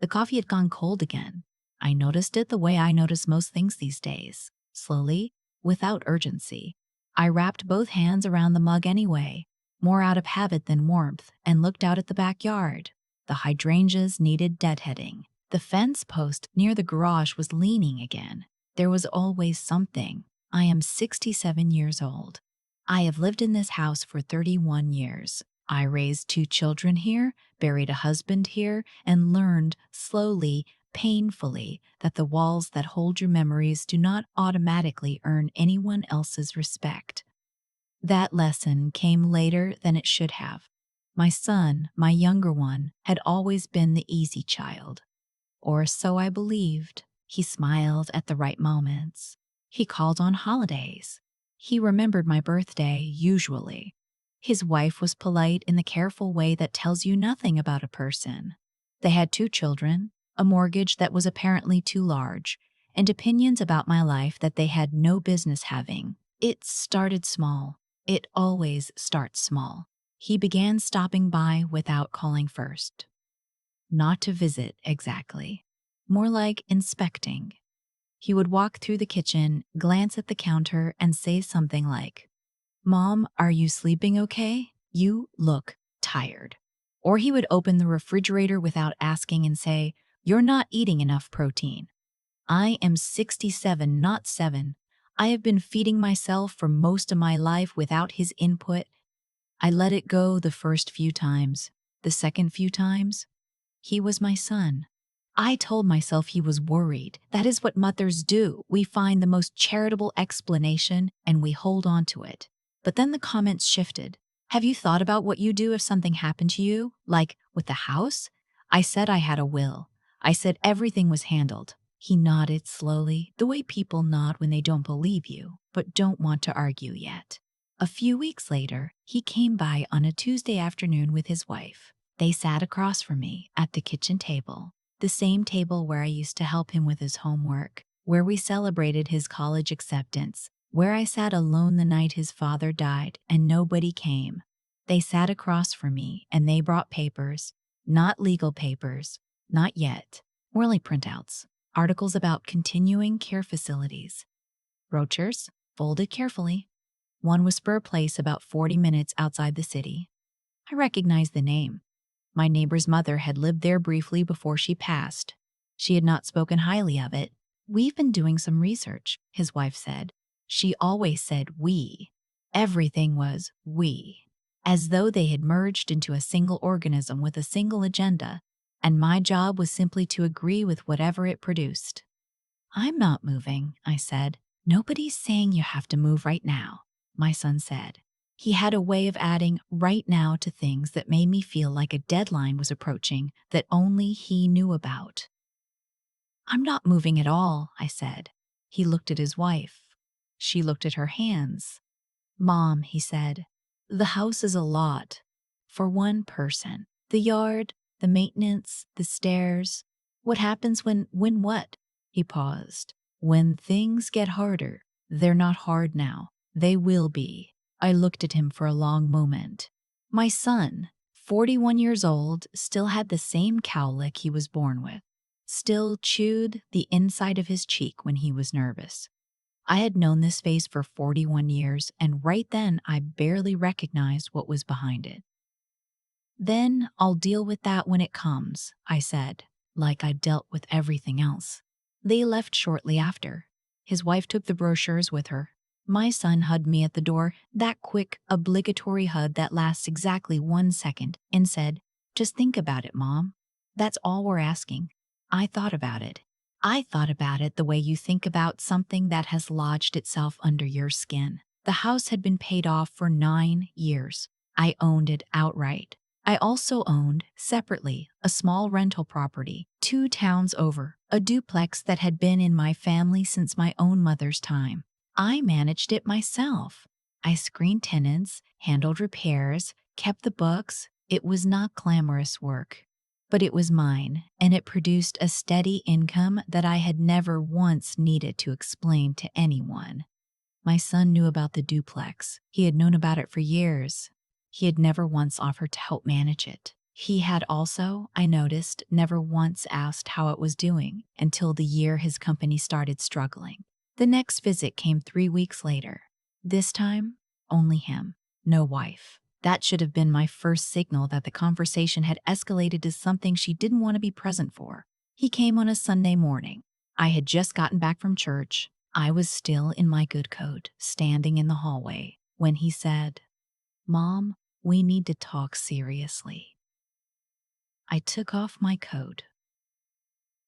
The coffee had gone cold again. I noticed it the way I notice most things these days, slowly, without urgency. I wrapped both hands around the mug anyway, more out of habit than warmth, and looked out at the backyard. The hydrangeas needed deadheading. The fence post near the garage was leaning again. There was always something. I am 67 years old. I have lived in this house for 31 years. I raised 2 children here, buried a husband here, and learned slowly, painfully, that the walls that hold your memories do not automatically earn anyone else's respect. That lesson came later than it should have. My son, my younger one, had always been the easy child. Or so I believed. He smiled at the right moments. He called on holidays. He remembered my birthday, usually. His wife was polite in the careful way that tells you nothing about a person. They had 2 children, a mortgage that was apparently too large, and opinions about my life that they had no business having. It started small. It always starts small. He began stopping by without calling first. Not to visit, exactly. More like inspecting. He would walk through the kitchen, glance at the counter, and say something like, "Mom, are you sleeping okay? You look tired." Or he would open the refrigerator without asking and say, "You're not eating enough protein." I am 67, not 7. I have been feeding myself for most of my life without his input. I let it go the first few times. The second few times, he was my son. I told myself he was worried. That is what mothers do. We find the most charitable explanation and we hold on to it. But then the comments shifted. "Have you thought about what you do if something happened to you? Like with the house?" I said I had a will. I said everything was handled. He nodded slowly, the way people nod when they don't believe you, but don't want to argue yet. A few weeks later, he came by on a Tuesday afternoon with his wife. They sat across from me at the kitchen table, the same table where I used to help him with his homework, where we celebrated his college acceptance, where I sat alone the night his father died and nobody came. They sat across from me and they brought papers, not legal papers, not yet, more like printouts, articles about continuing care facilities. Brochures, folded carefully. One was for a place about 40 minutes outside the city. I recognized the name. My neighbor's mother had lived there briefly before she passed. She had not spoken highly of it. "We've been doing some research," his wife said. She always said we. Everything was we, as though they had merged into a single organism with a single agenda, and my job was simply to agree with whatever it produced. "I'm not moving," I said. "Nobody's saying you have to move right now," my son said. He had a way of adding "right now" to things that made me feel like a deadline was approaching that only he knew about. "I'm not moving at all," I said. He looked at his wife. She looked at her hands. "Mom," he said, "the house is a lot. For one person. The yard, the maintenance, the stairs. What happens when what?" He paused. "When things get harder. They're not hard now. They will be." I looked at him for a long moment. My son, 41 years old, still had the same cowlick he was born with, still chewed the inside of his cheek when he was nervous. I had known this face for 41 years, and right then I barely recognized what was behind it. "Then I'll deal with that when it comes," I said, like I'd dealt with everything else. They left shortly after. His wife took the brochures with her. My son hugged me at the door, that quick, obligatory hug that lasts exactly 1 second, and said, "Just think about it, Mom. That's all we're asking." I thought about it. I thought about it the way you think about something that has lodged itself under your skin. The house had been paid off for 9 years. I owned it outright. I also owned, separately, a small rental property, 2 towns over, a duplex that had been in my family since my own mother's time. I managed it myself. I screened tenants, handled repairs, kept the books. It was not glamorous work, but it was mine, and it produced a steady income that I had never once needed to explain to anyone. My son knew about the duplex. He had known about it for years. He had never once offered to help manage it. He had also, I noticed, never once asked how it was doing until the year his company started struggling. The next visit came 3 weeks later. This time, only him, no wife. That should have been my first signal that the conversation had escalated to something she didn't want to be present for. He came on a Sunday morning. I had just gotten back from church. I was still in my good coat, standing in the hallway, when he said, "Mom, we need to talk seriously." I took off my coat.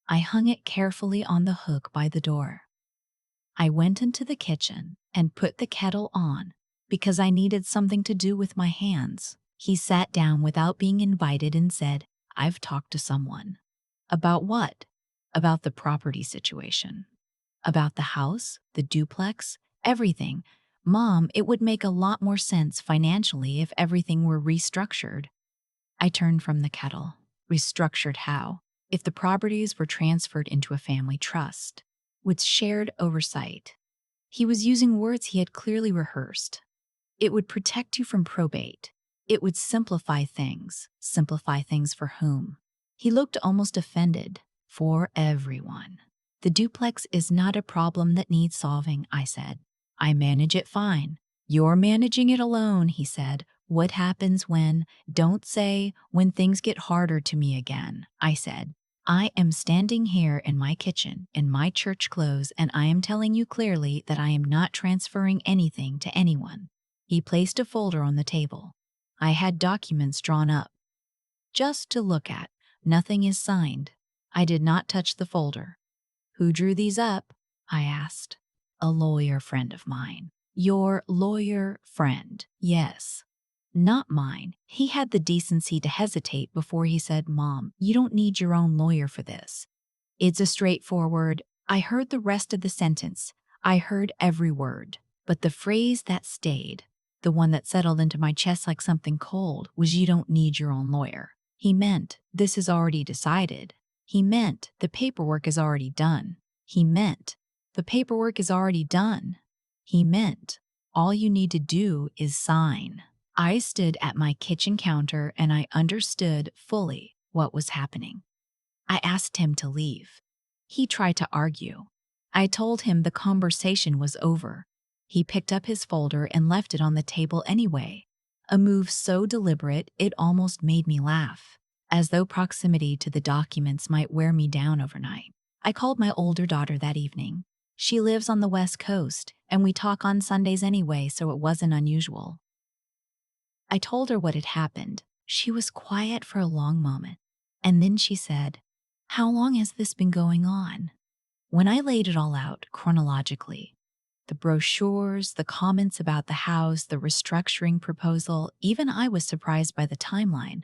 I hung it carefully on the hook by the door. I went into the kitchen and put the kettle on because I needed something to do with my hands. He sat down without being invited and said, "I've talked to someone." "About what?" "About the property situation." "About the house, the duplex, everything." "Mom, it would make a lot more sense financially if everything were restructured." I turned from the kettle. Restructured how? If the properties were transferred into a family trust, with shared oversight. He was using words he had clearly rehearsed. It would protect you from probate. It would simplify things. Simplify things for whom? He looked almost offended. For everyone. "The duplex is not a problem that needs solving," I said. "I manage it fine." "You're managing it alone," he said. "What happens when—" "Don't say, when things get harder to me again," I said. "I am standing here in my kitchen, in my church clothes, and I am telling you clearly that I am not transferring anything to anyone." He placed a folder on the table. I had documents drawn up, just to look at. Nothing is signed. I did not touch the folder. "Who drew these up?" I asked. "A lawyer friend of mine." "Your lawyer friend?" "Yes." "Not mine." He had the decency to hesitate before he said, "Mom, you don't need your own lawyer for this. It's a straightforward—" I heard the rest of the sentence. I heard every word. But the phrase that stayed, the one that settled into my chest like something cold, was, "You don't need your own lawyer." He meant, "This is already decided." He meant, "The paperwork is already done." He meant, "The paperwork is already done." He meant, "All you need to do is sign." I stood at my kitchen counter and I understood fully what was happening. I asked him to leave. He tried to argue. I told him the conversation was over. He picked up his folder and left it on the table anyway, a move so deliberate it almost made me laugh, as though proximity to the documents might wear me down overnight. I called my older daughter that evening. She lives on the West Coast, and we talk on Sundays anyway, so it wasn't unusual. I told her what had happened. She was quiet for a long moment, and then she said, "How long has this been going on?" When I laid it all out chronologically, the brochures, the comments about the house, the restructuring proposal, even I was surprised by the timeline.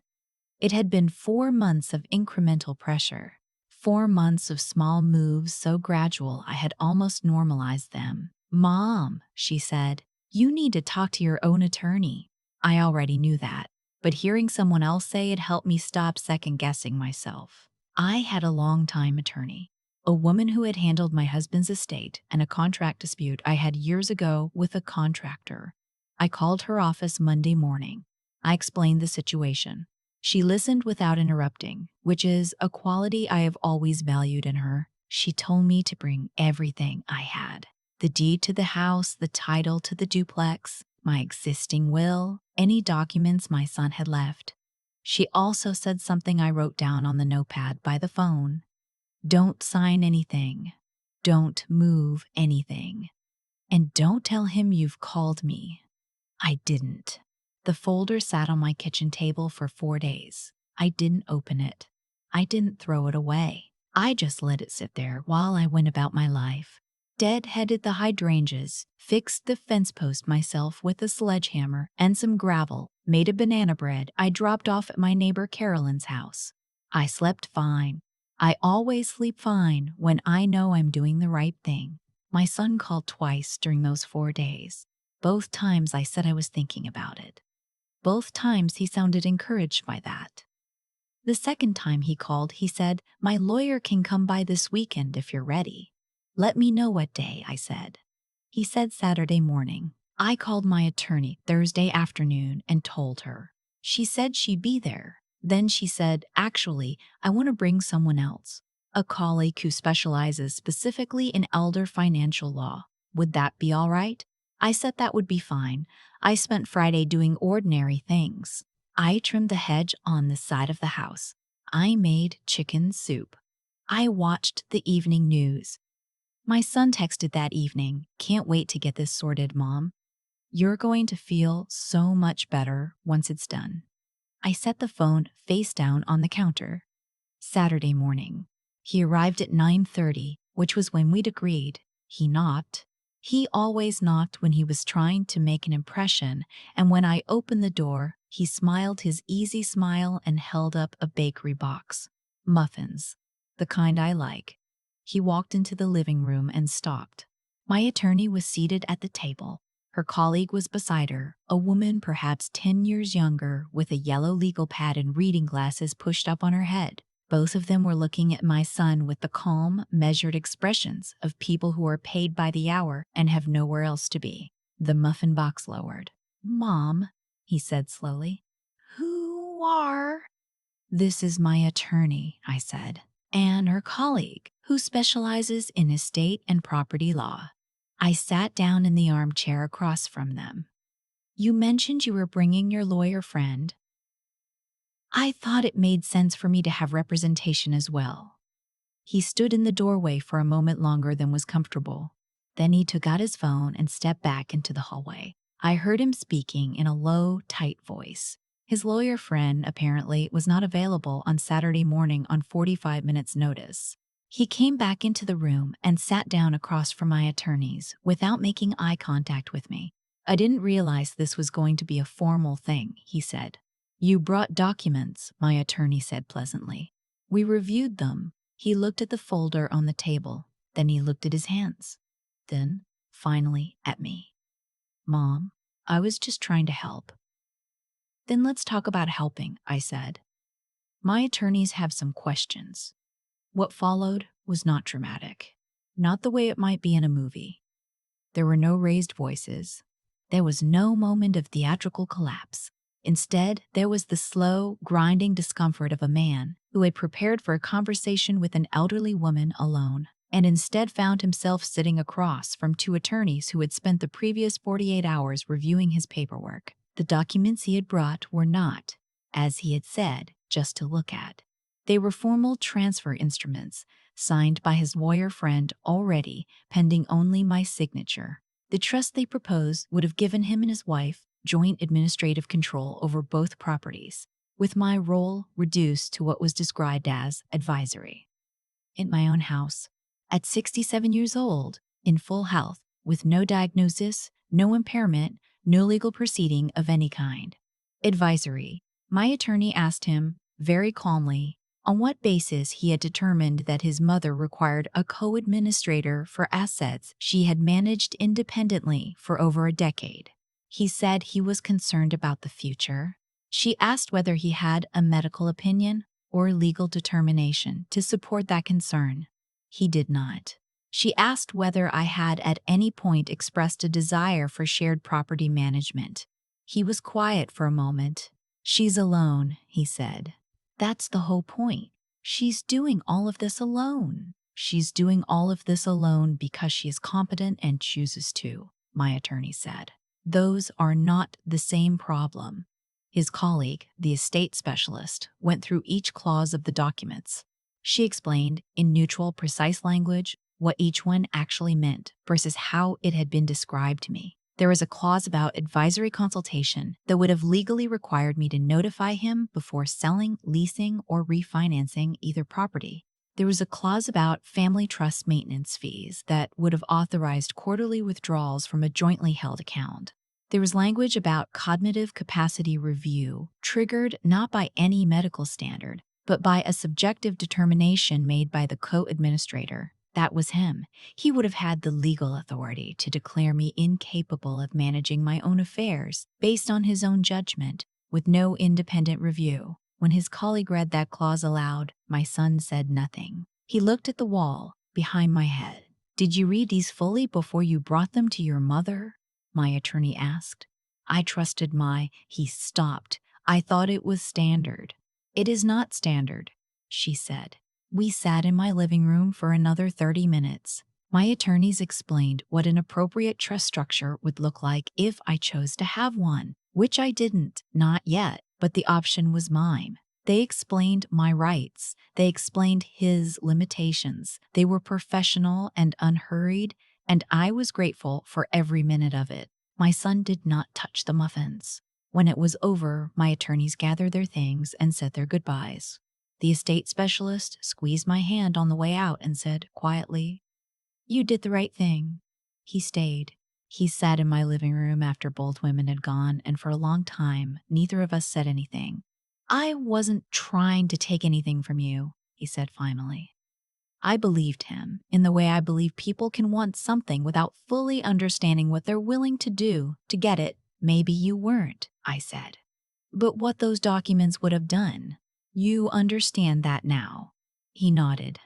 It had been 4 months of incremental pressure, 4 months of small moves so gradual I had almost normalized them. "Mom," she said, "you need to talk to your own attorney." I already knew that, but hearing someone else say it helped me stop second-guessing myself. I had a long-time attorney, a woman who had handled my husband's estate and a contract dispute I had years ago with a contractor. I called her office Monday morning. I explained the situation. She listened without interrupting, which is a quality I have always valued in her. She told me to bring everything I had: the deed to the house, the title to the duplex, my existing will, any documents my son had left. She also said something I wrote down on the notepad by the phone. "Don't sign anything. Don't move anything. And don't tell him you've called me." I didn't. The folder sat on my kitchen table for 4 days. I didn't open it. I didn't throw it away. I just let it sit there while I went about my life. Dead-headed the hydrangeas, fixed the fence post myself with a sledgehammer and some gravel, made a banana bread I dropped off at my neighbor Carolyn's house. I slept fine. I always sleep fine when I know I'm doing the right thing. My son called twice during those 4 days. Both times I said I was thinking about it. Both times he sounded encouraged by that. The second time he called, he said, "My lawyer can come by this weekend if you're ready." "Let me know what day," I said. He said Saturday morning. I called my attorney Thursday afternoon and told her. She said she'd be there. Then she said, "Actually, I want to bring someone else, a colleague who specializes specifically in elder financial law. Would that be all right?" I said that would be fine. I spent Friday doing ordinary things. I trimmed the hedge on the side of the house. I made chicken soup. I watched the evening news. My son texted that evening, "Can't wait to get this sorted, Mom. You're going to feel so much better once it's done." I set the phone face down on the counter. Saturday morning. He arrived at 9:30, which was when we'd agreed. He knocked. He always knocked when he was trying to make an impression, and when I opened the door, he smiled his easy smile and held up a bakery box. Muffins. The kind I like. He walked into the living room and stopped. My attorney was seated at the table. Her colleague was beside her, a woman perhaps 10 years younger with a yellow legal pad and reading glasses pushed up on her head. Both of them were looking at my son with the calm, measured expressions of people who are paid by the hour and have nowhere else to be. The muffin box lowered. "Mom," he said slowly. "Who are?" "This is my attorney," I said, "and her colleague, who specializes in estate and property law." I sat down in the armchair across from them. "You mentioned you were bringing your lawyer friend." I thought it made sense for me to have representation as well. He stood in the doorway for a moment longer than was comfortable. Then he took out his phone and stepped back into the hallway. I heard him speaking in a low, tight voice. His lawyer friend, apparently, was not available on Saturday morning on 45 minutes' notice. He came back into the room and sat down across from my attorneys without making eye contact with me. "I didn't realize this was going to be a formal thing," he said. "You brought documents," my attorney said pleasantly. "We reviewed them." He looked at the folder on the table. Then he looked at his hands. Then, finally, at me. "Mom, I was just trying to help." "Then let's talk about helping," I said. "My attorneys have some questions." What followed was not dramatic. Not the way it might be in a movie. There were no raised voices. There was no moment of theatrical collapse. Instead, there was the slow, grinding discomfort of a man who had prepared for a conversation with an elderly woman alone, and instead found himself sitting across from two attorneys who had spent the previous 48 hours reviewing his paperwork. The documents he had brought were not, as he had said, just to look at. They were formal transfer instruments, signed by his lawyer friend already, pending only my signature. The trust they proposed would have given him and his wife joint administrative control over both properties, with my role reduced to what was described as advisory. In my own house, at 67 years old, in full health, with no diagnosis, no impairment, no legal proceeding of any kind. Advisory. My attorney asked him, very calmly, on what basis he had determined that his mother required a co-administrator for assets she had managed independently for over a decade. He said he was concerned about the future. She asked whether he had a medical opinion or legal determination to support that concern. He did not. She asked whether I had at any point expressed a desire for shared property management. He was quiet for a moment. "She's alone," he said. "That's the whole point. She's doing all of this alone." "She's doing all of this alone because she is competent and chooses to," my attorney said. "Those are not the same problem." His colleague, the estate specialist, went through each clause of the documents. She explained, in neutral, precise language, what each one actually meant versus how it had been described to me. There was a clause about advisory consultation that would have legally required me to notify him before selling, leasing, or refinancing either property. There was a clause about family trust maintenance fees that would have authorized quarterly withdrawals from a jointly held account. There was language about cognitive capacity review, triggered not by any medical standard, but by a subjective determination made by the co-administrator. That was him. He would have had the legal authority to declare me incapable of managing my own affairs based on his own judgment, with no independent review. When his colleague read that clause aloud, my son said nothing. He looked at the wall behind my head. "Did you read these fully before you brought them to your mother?" my attorney asked. I trusted my. He stopped. "I thought it was standard." "It is not standard," she said. We sat in my living room for another 30 minutes. My attorneys explained what an appropriate trust structure would look like if I chose to have one, which I didn't, not yet, but the option was mine. They explained my rights. They explained his limitations. They were professional and unhurried, and I was grateful for every minute of it. My son did not touch the muffins. When it was over, my attorneys gathered their things and said their goodbyes. The estate specialist squeezed my hand on the way out and said quietly, "You did the right thing." He stayed. He sat in my living room after both women had gone, and for a long time, neither of us said anything. "I wasn't trying to take anything from you," he said finally. I believed him in the way I believe people can want something without fully understanding what they're willing to do to get it. "Maybe you weren't," I said. "But what those documents would have done. You understand that now." He nodded.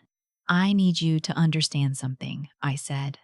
"I need you to understand something," I said.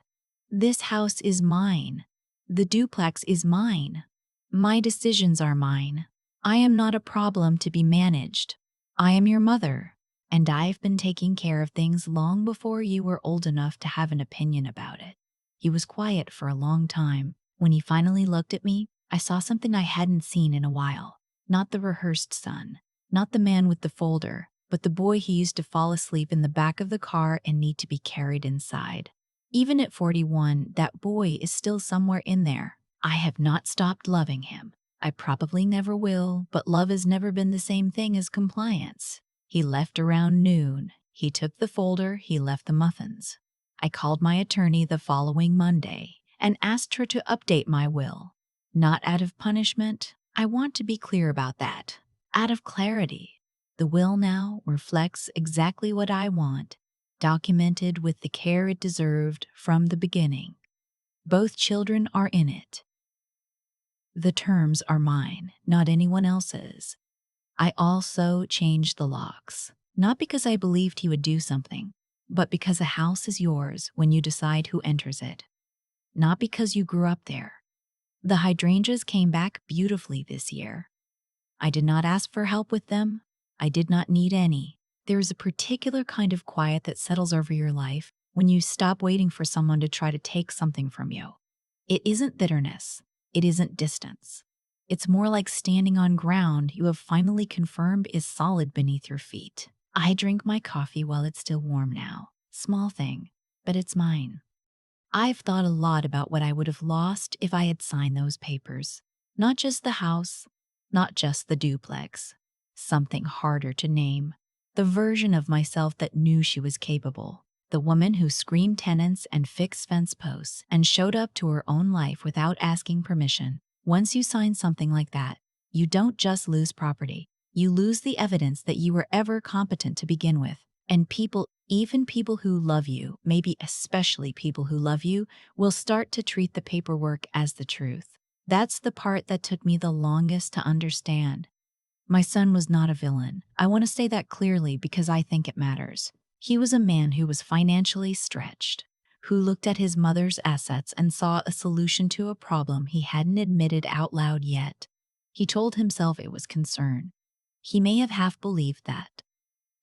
"This house is mine. The duplex is mine. My decisions are mine. I am not a problem to be managed. I am your mother, and I've been taking care of things long before you were old enough to have an opinion about it." He was quiet for a long time. When he finally looked at me, I saw something I hadn't seen in a while. Not the rehearsed son, not the man with the folder, but the boy he used to fall asleep in the back of the car and need to be carried inside. Even at 41, that boy is still somewhere in there. I have not stopped loving him. I probably never will, but love has never been the same thing as compliance. He left around noon. He took the folder, he left the muffins. I called my attorney the following Monday and asked her to update my will. Not out of punishment. I want to be clear about that. Out of clarity. The will now reflects exactly what I want, documented with the care it deserved from the beginning. Both children are in it. The terms are mine, not anyone else's. I also changed the locks, not because I believed he would do something, but because a house is yours when you decide who enters it. Not because you grew up there. The hydrangeas came back beautifully this year. I did not ask for help with them. I did not need any. There is a particular kind of quiet that settles over your life when you stop waiting for someone to try to take something from you. It isn't bitterness. It isn't distance. It's more like standing on ground you have finally confirmed is solid beneath your feet. I drink my coffee while it's still warm now. Small thing, but it's mine. I've thought a lot about what I would have lost if I had signed those papers. Not just the house, not just the duplex. Something harder to name. The version of myself that knew she was capable. The woman who screened tenants and fixed fence posts and showed up to her own life without asking permission. Once you sign something like that, you don't just lose property. You lose the evidence that you were ever competent to begin with. And people, even people who love you, maybe especially people who love you, will start to treat the paperwork as the truth. That's the part that took me the longest to understand. My son was not a villain. I want to say that clearly because I think it matters. He was a man who was financially stretched, who looked at his mother's assets and saw a solution to a problem he hadn't admitted out loud yet. He told himself it was concern. He may have half believed that.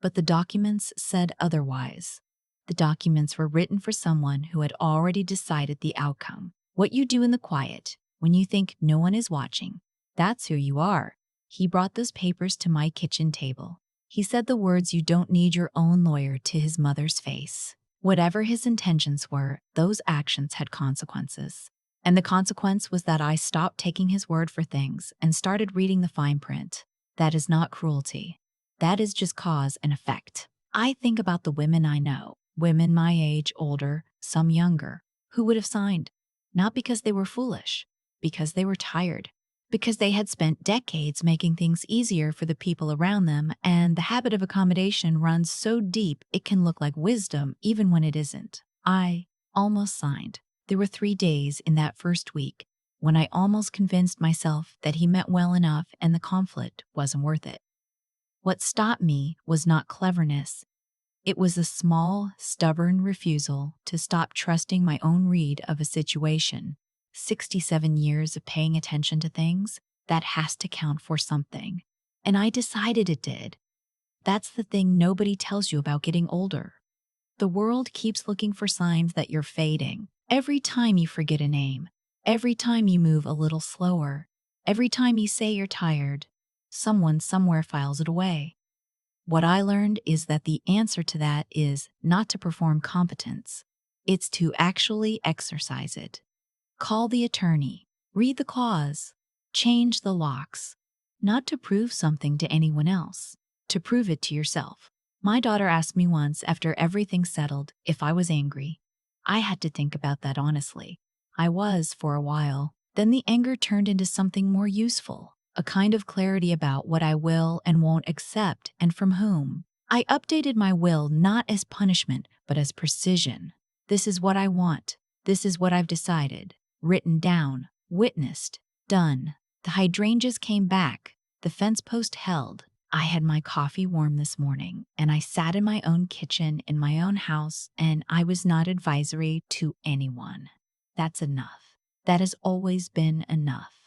But the documents said otherwise. The documents were written for someone who had already decided the outcome. What you do in the quiet, when you think no one is watching, that's who you are. He brought those papers to my kitchen table. He said the words "you don't need your own lawyer" to his mother's face. Whatever his intentions were, those actions had consequences. And the consequence was that I stopped taking his word for things and started reading the fine print. That is not cruelty. That is just cause and effect. I think about the women I know, women my age, older, some younger, who would have signed, not because they were foolish, because they were tired, because they had spent decades making things easier for the people around them, and the habit of accommodation runs so deep it can look like wisdom even when it isn't. I almost signed. There were 3 days in that first week when I almost convinced myself that he meant well enough and the conflict wasn't worth it. What stopped me was not cleverness. It was a small, stubborn refusal to stop trusting my own read of a situation. 67 years of paying attention to things, that has to count for something. And I decided it did. That's the thing nobody tells you about getting older. The world keeps looking for signs that you're fading. Every time you forget a name, every time you move a little slower, every time you say you're tired, someone somewhere files it away. What I learned is that the answer to that is not to perform competence. It's to actually exercise it. Call the attorney, read the clause, change the locks. Not to prove something to anyone else, to prove it to yourself. My daughter asked me once after everything settled if I was angry. I had to think about that honestly. I was for a while. Then the anger turned into something more useful, a kind of clarity about what I will and won't accept and from whom. I updated my will not as punishment, but as precision. This is what I want. This is what I've decided. Written down, witnessed, done. The hydrangeas came back. The fence post held. I had my coffee warm this morning, and I sat in my own kitchen in my own house, and I was not advisory to anyone. That's enough. That has always been enough.